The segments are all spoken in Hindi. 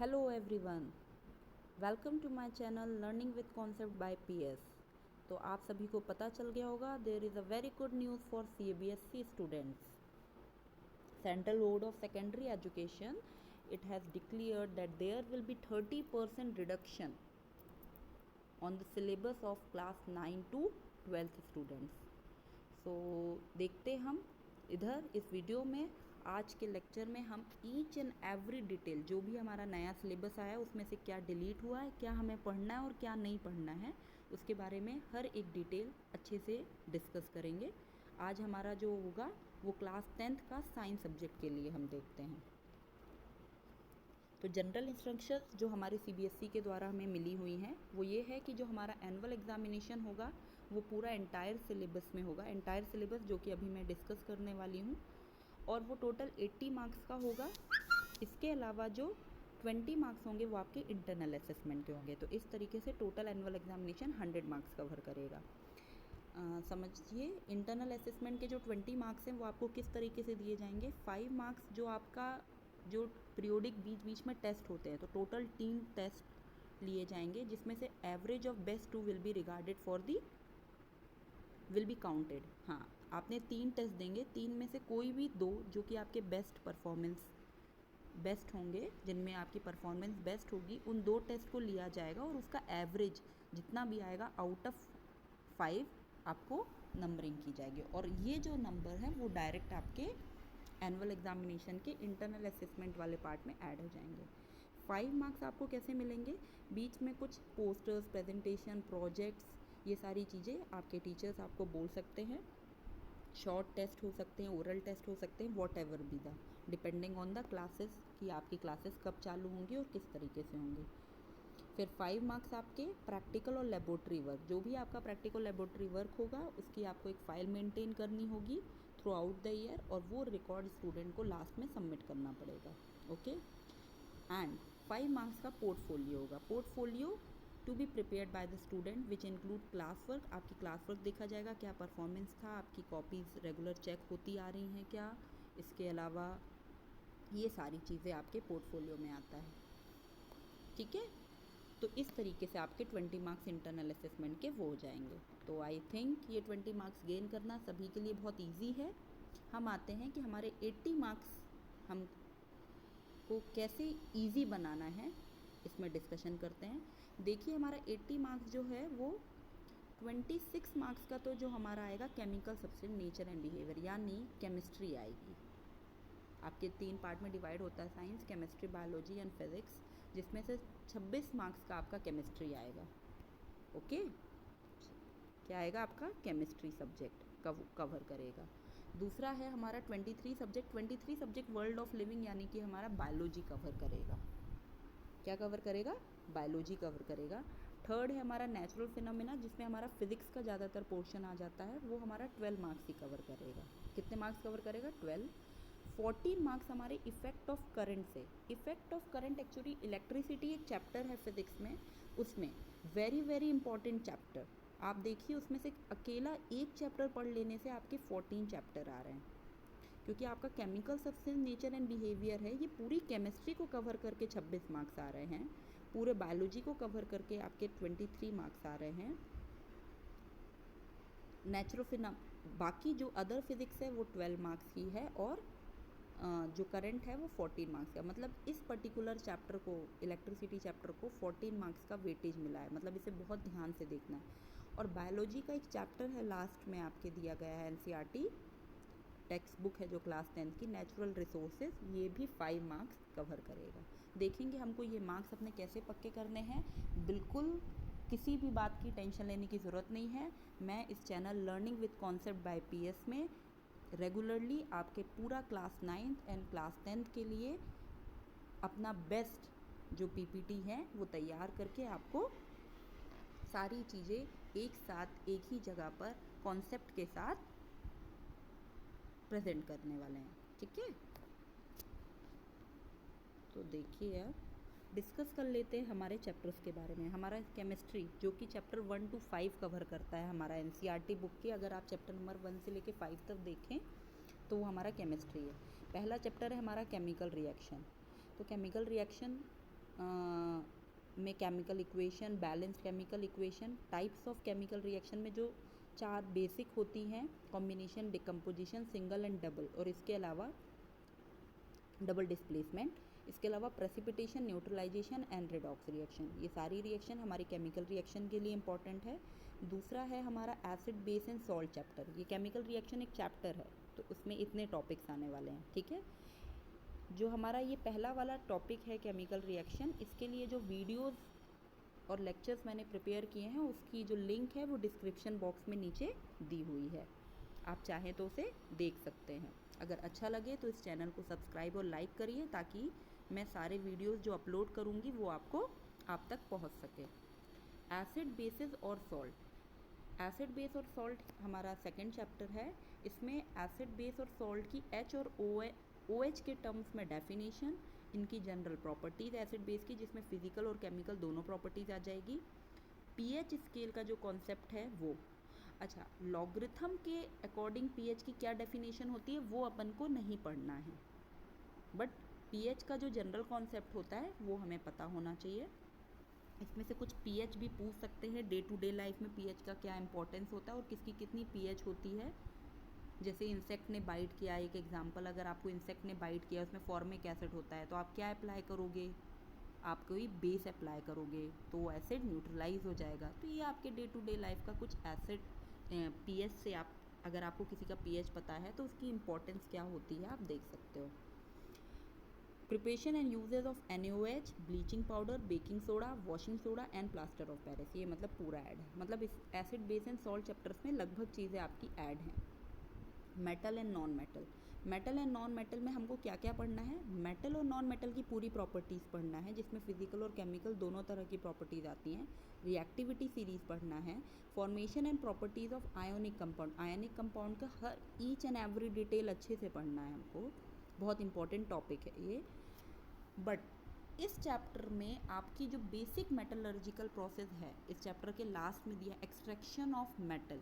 Hello everyone, welcome to my channel learning with concept by PS. तो आप सभी को पता चल गया होगा there is a very good news for CBSE students. Central board of secondary education it has declared that there will be 30% reduction on the syllabus of class 9 to 12th students. So देखते हम इधर इस वीडियो में आज के लेक्चर में हम ईच एंड एवरी डिटेल जो भी हमारा नया सिलेबस आया है उसमें से क्या डिलीट हुआ है, क्या हमें पढ़ना है और क्या नहीं पढ़ना है, उसके बारे में हर एक डिटेल अच्छे से डिस्कस करेंगे। आज हमारा जो होगा वो क्लास 10th का साइंस सब्जेक्ट के लिए हम देखते हैं। तो जनरल इंस्ट्रक्शंस जो हमारे सीबीएसई के द्वारा हमें मिली हुई हैं वो ये है कि जो हमारा एनुअल एग्जामिनेशन होगा वो पूरा एंटायर सिलेबस में होगा। एंटायर सिलेबस जो कि अभी मैं डिस्कस करने वाली हूँ और वो टोटल 80 मार्क्स का होगा। इसके अलावा जो 20 मार्क्स होंगे वो आपके इंटरनल असेसमेंट के होंगे। तो इस तरीके से total annual examination 100 marks cover करेगा। समझिए इंटरनल असेसमेंट के जो 20 मार्क्स हैं वो आपको किस तरीके से दिए जाएंगे। 5 मार्क्स जो आपका जो पीरियोडिक बीच बीच में टेस्ट होते हैं, तो टोटल 3 टेस्ट लिए जाएंगे जिसमें से average of best 2 will be regarded for the will be counted. हाँ, आपने 3 टेस्ट देंगे, 3 में से कोई भी 2 जो कि आपके बेस्ट होंगे, जिनमें आपकी परफॉर्मेंस बेस्ट होगी, उन 2 टेस्ट को लिया जाएगा और उसका एवरेज जितना भी आएगा आउट ऑफ 5 आपको नंबरिंग की जाएगी। और ये जो नंबर है वो डायरेक्ट आपके एनुअल एग्जामिनेशन के इंटरनल असेसमेंट वाले पार्ट में ऐड हो जाएंगे। 5 मार्क्स आपको कैसे मिलेंगे, बीच में कुछ पोस्टर्स, प्रेजेंटेशन, प्रोजेक्ट्स, ये सारी चीज़ें आपके टीचर्स आपको बोल सकते हैं। शॉर्ट टेस्ट हो सकते हैं, ओरल टेस्ट हो सकते हैं, what ever be the depending on the classes कि आपकी क्लासेस कब चालू होंगी और किस तरीके से होंगी। फिर 5 मार्क्स आपके प्रैक्टिकल और लेबोरेटरी वर्क, जो भी आपका प्रैक्टिकल लेबोरेटरी वर्क होगा उसकी आपको एक फ़ाइल मेंटेन करनी होगी थ्रू आउट द ईयर और वो रिकॉर्ड स्टूडेंट को लास्ट में सबमिट करना पड़ेगा। ओके, एंड 5 मार्क्स का पोर्टफोलियो होगा। Portfolio to be prepared by the student which include class work. आपकी क्लास वर्क देखा जाएगा, क्या परफॉर्मेंस था, आपकी कॉपीज़ रेगुलर चेक होती आ रही हैं क्या, इसके अलावा ये सारी चीज़ें आपके पोर्टफोलियो में आता है। ठीक है, तो इस तरीके से आपके 20 मार्क्स इंटरनल असेसमेंट के वो हो जाएंगे। तो आई थिंक ये 20 मार्क्स गेन करना सभी के लिए बहुत ईजी है। हम आते हैं कि हमारे 80 मार्क्स हम को कैसे ईजी बनाना है, इसमें डिस्कशन करते हैं। देखिए हमारा 80 मार्क्स जो है वो 26 मार्क्स का तो जो हमारा आएगा chemical substance nature and behaviour यानी केमिस्ट्री आएगी। आपके 3 पार्ट में डिवाइड होता है science, chemistry, biology and physics, जिसमें से 26 मार्क्स का आपका केमिस्ट्री आएगा। ओके, क्या आएगा आपका केमिस्ट्री सब्जेक्ट कवर करेगा। दूसरा है हमारा 23 सब्जेक्ट वर्ल्ड ऑफ लिविंग यानी कि हमारा बायोलॉजी कवर करेगा। क्या कवर करेगा, बायोलॉजी कवर करेगा। थर्ड है हमारा नेचुरल फिनोमेना, जिसमें हमारा फिजिक्स का ज़्यादातर पोर्शन आ जाता है, वो हमारा 12 मार्क्स ही कवर करेगा। कितने मार्क्स कवर करेगा, 12। 14 मार्क्स हमारे इफेक्ट ऑफ करंट से। Effect of current actually electricity एक चैप्टर है फिजिक्स में, उसमें वेरी वेरी इंपॉर्टेंट चैप्टर। आप देखिए उसमें से अकेला एक चैप्टर पढ़ लेने से आपके 14 चैप्टर आ रहे हैं, क्योंकि आपका chemical substance nature and behaviour है, ये पूरी केमिस्ट्री को कवर करके 26 मार्क्स आ रहे हैं, पूरे बायोलॉजी को कवर करके आपके 23 मार्क्स आ रहे हैं। बाकी जो अदर फिजिक्स है वो 12 मार्क्स की है और जो करंट है वो 14 मार्क्स का। मतलब इस पर्टिकुलर चैप्टर को, इलेक्ट्रिसिटी चैप्टर को 14 मार्क्स का वेटेज मिला है, मतलब इसे बहुत ध्यान से देखना है। और बायोलॉजी का एक चैप्टर है लास्ट में आपके दिया गया है, एनसीईआरटी टेक्स्ट बुक है जो क्लास 10 की, नेचुरल रिसोर्सेज, ये भी 5 मार्क्स कवर करेगा। देखेंगे हमको ये मार्क्स अपने कैसे पक्के करने हैं। बिल्कुल किसी भी बात की टेंशन लेने की ज़रूरत नहीं है। मैं इस channel learning with concept by PS में रेगुलरली आपके पूरा class 9th and class 10th के लिए अपना बेस्ट जो पीपीटी है वो तैयार करके आपको सारी चीज़ें एक साथ एक ही जगह पर कॉन्सेप्ट के साथ प्रेजेंट करने वाले हैं। ठीक है, तो देखिए अब डिस्कस कर लेते हैं हमारे चैप्टर्स के बारे में। हमारा केमिस्ट्री जो कि चैप्टर 1 to 5 कवर करता है हमारा एनसीईआरटी बुक के, अगर आप चैप्टर नंबर 1 से लेके 5 तक देखें तो वो हमारा केमिस्ट्री है। पहला चैप्टर है हमारा केमिकल रिएक्शन। तो केमिकल रिएक्शन में chemical equation, balanced chemical equation, types of chemical reaction में जो 4 बेसिक होती हैं, combination, decomposition, single and double, और इसके अलावा डबल डिस्प्लेसमेंट, इसके अलावा precipitation, neutralisation and redox reaction. ये सारी रिएक्शन हमारी केमिकल रिएक्शन के लिए इंपॉर्टेंट है। दूसरा है हमारा acid base and salt chapter. ये केमिकल रिएक्शन एक चैप्टर है, तो उसमें इतने टॉपिक्स आने वाले हैं, ठीक है। जो हमारा ये पहला वाला टॉपिक है केमिकल रिएक्शन, इसके लिए जो वीडियोस और लेक्चर्स मैंने प्रिपेयर किए हैं उसकी जो लिंक है वो डिस्क्रिप्शन बॉक्स में नीचे दी हुई है, आप चाहें तो उसे देख सकते हैं। अगर अच्छा लगे तो इस चैनल को सब्सक्राइब और लाइक करिए ताकि मैं सारे वीडियोस जो अपलोड करूँगी वो आपको आप तक पहुँच सके। एसिड बेसिस और सॉल्ट। एसिड बेस और सॉल्ट हमारा सेकंड चैप्टर है। इसमें एसिड बेस और सॉल्ट की एच और OH के टर्म्स में डेफिनेशन, इनकी जनरल प्रॉपर्टीज़ एसिड बेस की, जिसमें फिजिकल और केमिकल दोनों प्रॉपर्टीज़ आ जाएगी। पीएच स्केल का जो कॉन्सेप्ट है वो, अच्छा, लॉगरिथम के अकॉर्डिंग पीएच की क्या डेफिनेशन होती है वो अपन को नहीं पढ़ना है, बट पीएच का जो जनरल कॉन्सेप्ट होता है वो हमें पता होना चाहिए। इसमें से कुछ पीएच भी पूछ सकते हैं, डे टू डे लाइफ में पीएच का क्या इंपॉर्टेंस होता है और किसकी कितनी पीएच होती है। जैसे इंसेक्ट ने बाइट किया, एक एग्जांपल, अगर आपको इंसेक्ट ने बाइट किया, उसमें फॉर्मिक एसिड होता है, तो आप क्या अप्लाई करोगे, आप कोई बेस अप्लाई करोगे तो एसिड न्यूट्रलाइज हो जाएगा। तो ये आपके डे टू डे लाइफ का कुछ एसिड पीएच से, आप अगर आपको किसी का पीएच पता है तो उसकी इंपॉर्टेंस क्या होती है आप देख सकते हो। Preparation and uses of NaOH, bleaching powder, baking soda, washing soda and plaster of Paris, ये मतलब पूरा ऐड है, मतलब इस acid base and salt chapters में लगभग चीज़ें आपकी ऐड हैं। Metal and non metal. Metal and non metal में हमको क्या क्या पढ़ना है, मेटल और नॉन मेटल की पूरी प्रॉपर्टीज़ पढ़ना है, जिसमें फिजिकल और केमिकल दोनों तरह की प्रॉपर्टीज़ आती हैं। रिएक्टिविटी सीरीज़ पढ़ना है। Formation and properties of ionic compound, ionic compound का हर ईच एंड एवरी डिटेल अच्छे से पढ़ना है हमको, बहुत इंपॉर्टेंट टॉपिक है ये। बट इस चैप्टर में आपकी जो बेसिक मेटलर्जिकल प्रोसेस है, इस चैप्टर के लास्ट में दिया एक्सट्रैक्शन ऑफ मेटल,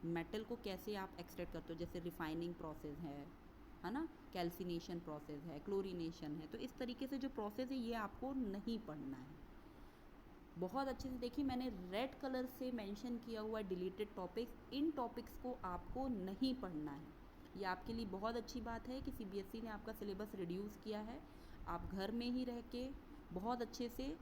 मेटल को कैसे आप एक्सट्रैक्ट करते हो, जैसे रिफाइनिंग प्रोसेस है ना, कैल्सिनेशन प्रोसेस है, क्लोरीनेशन है, तो इस तरीके से जो प्रोसेस है ये आपको नहीं पढ़ना है। बहुत अच्छे से देखिए, मैंने रेड कलर से मेंशन किया हुआ डिलीटेड टॉपिक्स, इन टॉपिक्स को आपको नहीं पढ़ना है। ये आपके लिए बहुत अच्छी बात है कि CBSE ने आपका सिलेबस रिड्यूस किया है। आप घर में ही रह के बहुत अच्छे से,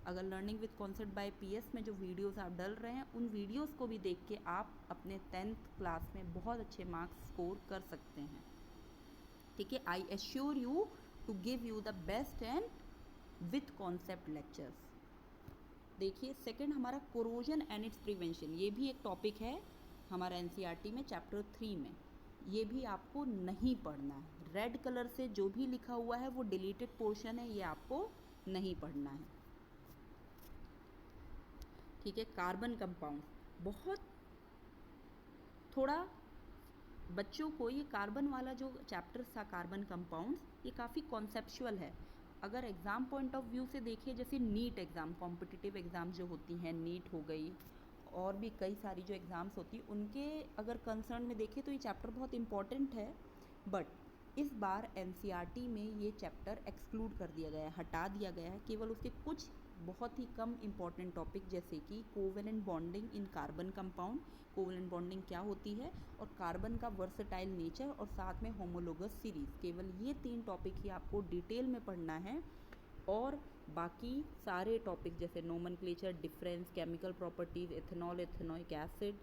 अगर learning with concept bye PS में जो वीडियोस आप डल रहे हैं उन वीडियोस को भी देख के आप अपने 10th क्लास में बहुत अच्छे मार्क्स स्कोर कर सकते हैं, ठीक है। I assure you to give you the best and with concept lectures. देखिए सेकंड हमारा कोरोजन एंड इट्स प्रिवेंशन, ये भी एक टॉपिक है हमारा NCERT में चैप्टर 3 में, ये भी आपको नहीं पढ़ना है। रेड कलर से जो भी लिखा हुआ है वो डिलीटेड पोर्शन है, ये आपको नहीं पढ़ना है, ठीक है। कार्बन कंपाउंड, बहुत थोड़ा बच्चों को ये कार्बन वाला जो चैप्टर था कार्बन कंपाउंड्स, ये काफ़ी कॉन्सेप्चुअल है। अगर एग्ज़ाम पॉइंट ऑफ व्यू से देखिए, जैसे नीट एग्ज़ाम, कॉम्पिटिटिव एग्ज़ाम जो होती हैं, नीट हो गई और भी कई सारी जो एग्ज़ाम्स होती हैं, उनके अगर कंसर्न में देखें तो ये चैप्टर बहुत इंपॉर्टेंट है। बट इस बार NCERT में ये चैप्टर एक्सक्लूड कर दिया गया है, हटा दिया गया है। केवल उसके कुछ बहुत ही कम इम्पॉर्टेंट टॉपिक, जैसे कि covalent bonding in carbon compound, covalent bonding क्या होती है, और कार्बन का वर्सेटाइल नेचर, और साथ में होमोलोगस सीरीज़, केवल ये 3 टॉपिक ही आपको डिटेल में पढ़ना है। और बाकी सारे टॉपिक जैसे nomenclature, difference, chemical properties, ethanol, ethanoic acid,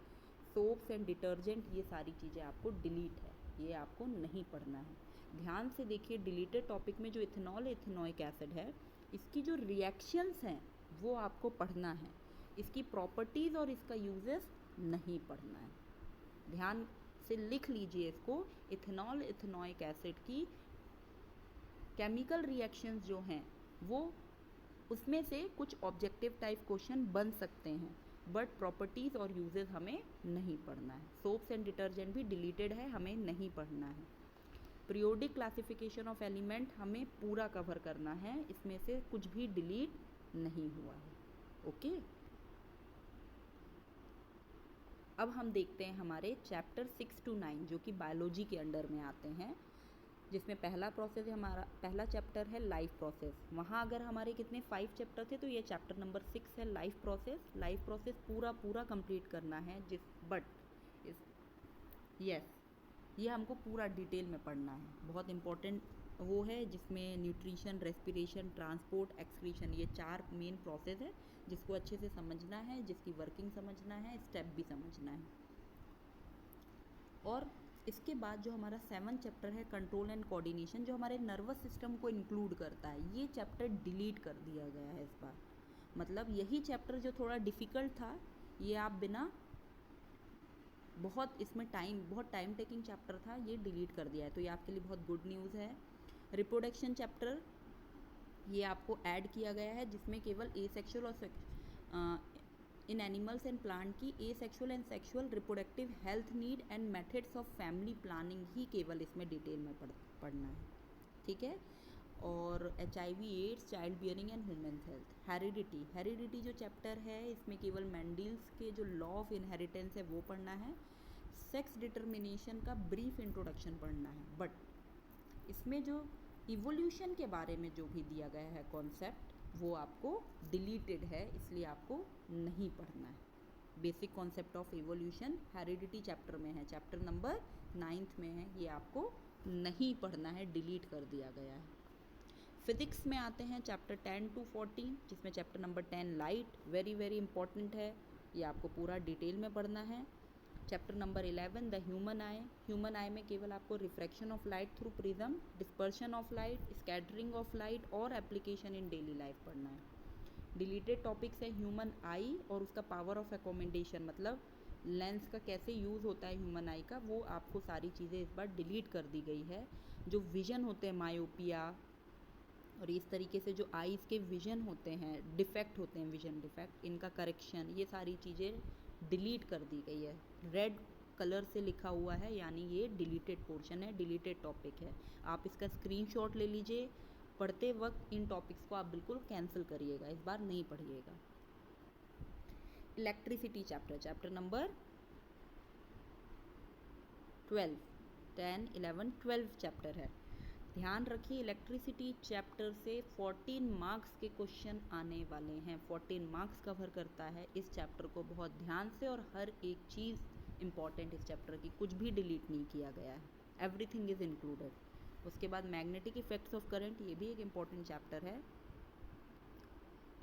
soaps and detergent, ये सारी चीज़ें आपको डिलीट है, ये आपको नहीं पढ़ना है। ध्यान से देखिए, डिलीटेड टॉपिक में जो इथेनॉल, इथेनोइक एसिड है, इसकी जो रिएक्शंस हैं वो आपको पढ़ना है, इसकी प्रॉपर्टीज़ और इसका यूजेस नहीं पढ़ना है। ध्यान से लिख लीजिए इसको, इथेनॉल, इथेनोइक एसिड की केमिकल रिएक्शंस जो हैं वो, उसमें से कुछ ऑब्जेक्टिव टाइप क्वेश्चन बन सकते हैं, बट प्रॉपर्टीज़ और यूजेस हमें नहीं पढ़ना है। सोप्स एंड डिटर्जेंट भी डिलीटेड है, हमें नहीं पढ़ना है। पीरियोडिक क्लासिफिकेशन ऑफ एलिमेंट हमें पूरा कवर करना है, इसमें से कुछ भी डिलीट नहीं हुआ है, ओके। अब हम देखते हैं हमारे चैप्टर 6 to 9 जो कि बायोलॉजी के अंडर में आते हैं। जिसमें पहला प्रोसेस है हमारा, पहला चैप्टर है लाइफ प्रोसेस। वहाँ अगर हमारे कितने 5 चैप्टर थे, तो ये चैप्टर नंबर 6 है लाइफ प्रोसेस। लाइफ प्रोसेस पूरा कंप्लीट करना है, ये हमको पूरा डिटेल में पढ़ना है। बहुत इम्पोर्टेंट वो है, जिसमें न्यूट्रिशन, रेस्पिरेशन, ट्रांसपोर्ट, एक्सक्रीशन, ये 4 मेन प्रोसेस है जिसको अच्छे से समझना है, जिसकी वर्किंग समझना है, स्टेप भी समझना है। और इसके बाद जो हमारा 7 चैप्टर है कंट्रोल एंड कोऑर्डिनेशन, जो हमारे नर्वस सिस्टम को इंक्लूड करता है, ये चैप्टर डिलीट कर दिया गया है इस बार। मतलब यही चैप्टर जो थोड़ा डिफ़िकल्ट था, ये आप बिना बहुत टाइम टेकिंग चैप्टर था, ये डिलीट कर दिया है, तो ये आपके लिए बहुत गुड न्यूज़ है। रिप्रोडक्शन चैप्टर ये आपको ऐड किया गया है, जिसमें केवल एसेक्सुअल और इन एनिमल्स एंड प्लांट की asexual and sexual reproductive health need and methods of family planning ही केवल इसमें डिटेल में पढ़ना है, ठीक है। और HIV, AIDS, child bearing and human health. Heredity जो चैप्टर है, इसमें केवल मेंडल्स के जो लॉ ऑफ इनहेरिटेंस है वो पढ़ना है। सेक्स डिटर्मिनेशन का ब्रीफ इंट्रोडक्शन पढ़ना है, बट इसमें जो इवोल्यूशन के बारे में जो भी दिया गया है कॉन्सेप्ट, वो आपको डिलीटेड है, इसलिए आपको नहीं पढ़ना है। Basic concept of evolution heredity chapter में है, चैप्टर नंबर 9 में है, ये आपको नहीं पढ़ना है, डिलीट कर दिया गया है। फिज़िक्स में आते हैं चैप्टर 10 to 14, जिसमें chapter number 10 light very important है, ये आपको पूरा डिटेल में पढ़ना है। चैप्टर नंबर 11 द ह्यूमन आई में केवल आपको refraction of light through prism, dispersion of light, scattering of light और एप्लीकेशन इन डेली लाइफ पढ़ना है। डिलीटेड टॉपिक्स है ह्यूमन आई और उसका पावर ऑफ एकोमोडेशन, मतलब लेंस का कैसे यूज़ होता है ह्यूमन आई का, वो आपको सारी चीज़ें इस बार डिलीट कर दी गई है। जो विजन होते हैं, मायोपिया और इस तरीके से जो आईज़ के विजन होते हैं, डिफेक्ट होते हैं, विजन डिफेक्ट, इनका करेक्शन, ये सारी चीज़ें डिलीट कर दी गई है। रेड कलर से लिखा हुआ है, यानी ये डिलीटेड पोर्शन है, डिलीटेड टॉपिक है। आप इसका स्क्रीनशॉट ले लीजिए, पढ़ते वक्त इन टॉपिक्स को आप बिल्कुल कैंसिल करिएगा, इस बार नहीं पढ़िएगा। इलेक्ट्रिसिटी चैप्टर नंबर 12, 10, 11, 12 चैप्टर है। ध्यान रखिए, इलेक्ट्रिसिटी चैप्टर से 14 मार्क्स के क्वेश्चन आने वाले हैं, 14 मार्क्स कवर करता है इस चैप्टर को, बहुत ध्यान से, और हर एक चीज़ इम्पॉर्टेंट इस चैप्टर की, कुछ भी डिलीट नहीं किया गया है, एवरीथिंग इज़ इंक्लूडेड। उसके बाद मैग्नेटिक इफेक्ट्स ऑफ करंट, ये भी एक इम्पॉर्टेंट चैप्टर है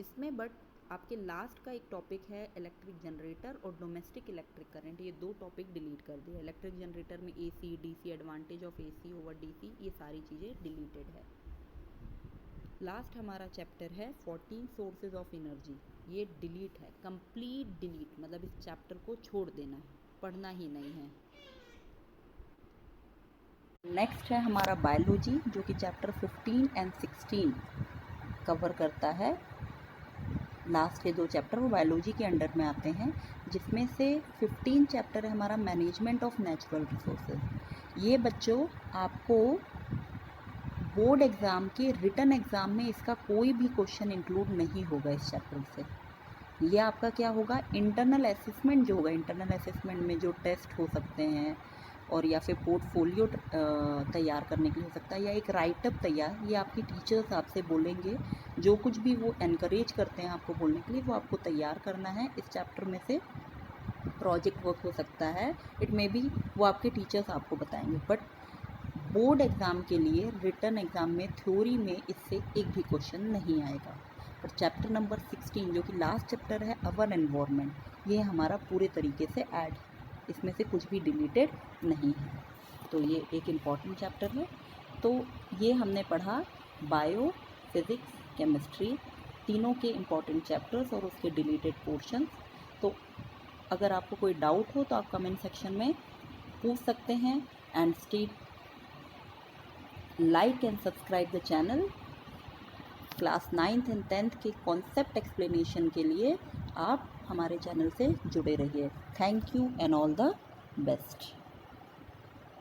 इसमें, बट आपके लास्ट का एक टॉपिक है इलेक्ट्रिक जनरेटर और डोमेस्टिक इलेक्ट्रिक करंट, ये 2 टॉपिक डिलीट कर दिए। इलेक्ट्रिक जनरेटर में AC DC, advantage of AC over DC, ये सारी चीज़ें डिलीटेड है। लास्ट हमारा चैप्टर है 14 सोर्सेज ऑफ एनर्जी, ये डिलीट है, कंप्लीट डिलीट, मतलब इस चैप्टर को छोड़ देना है, पढ़ना ही नहीं है। नेक्स्ट है हमारा बायोलॉजी, जो कि चैप्टर 15 एंड 16 कवर करता है। लास्ट के 2 चैप्टर वो बायोलॉजी के अंडर में आते हैं, जिसमें से 15 चैप्टर है हमारा मैनेजमेंट ऑफ नेचुरल रिसोर्सेज। ये बच्चों आपको बोर्ड एग्ज़ाम के रिटन एग्ज़ाम में इसका कोई भी क्वेश्चन इंक्लूड नहीं होगा इस चैप्टर से। ये आपका क्या होगा, इंटरनल असेसमेंट जो होगा, इंटरनल असेसमेंट में जो टेस्ट हो सकते हैं और या फिर पोर्टफोलियो तैयार करने के लिए हो सकता है, या एक राइटअप तैयार, ये आपकी टीचर्स आपसे बोलेंगे, जो कुछ भी वो एनकरेज करते हैं आपको बोलने के लिए, वो आपको तैयार करना है। इस चैप्टर में से प्रोजेक्ट वर्क हो सकता है, इट मे बी वो आपके टीचर्स आपको बताएंगे, बट बोर्ड एग्ज़ाम के लिए रिटन एग्ज़ाम में थ्योरी में इससे एक भी क्वेश्चन नहीं आएगा। और चैप्टर नंबर 16 जो कि लास्ट चैप्टर है अवर एनवायरनमेंट, ये हमारा पूरे तरीके से ऐड, इसमें से कुछ भी डिलीटेड नहीं है, तो ये एक इम्पॉर्टेंट चैप्टर है। तो ये हमने पढ़ा बायो, फिज़िक्स, केमिस्ट्री, तीनों के इम्पॉर्टेंट चैप्टर्स और उसके डिलीटेड पोर्शंस। तो अगर आपको कोई डाउट हो तो आप कमेंट सेक्शन में पूछ सकते हैं। And stay like and subscribe the channel. Class 9th and 10th के कॉन्सेप्ट एक्सप्लेनेशन के लिए आप हमारे चैनल से जुड़े रहिए। Thank you and all the best.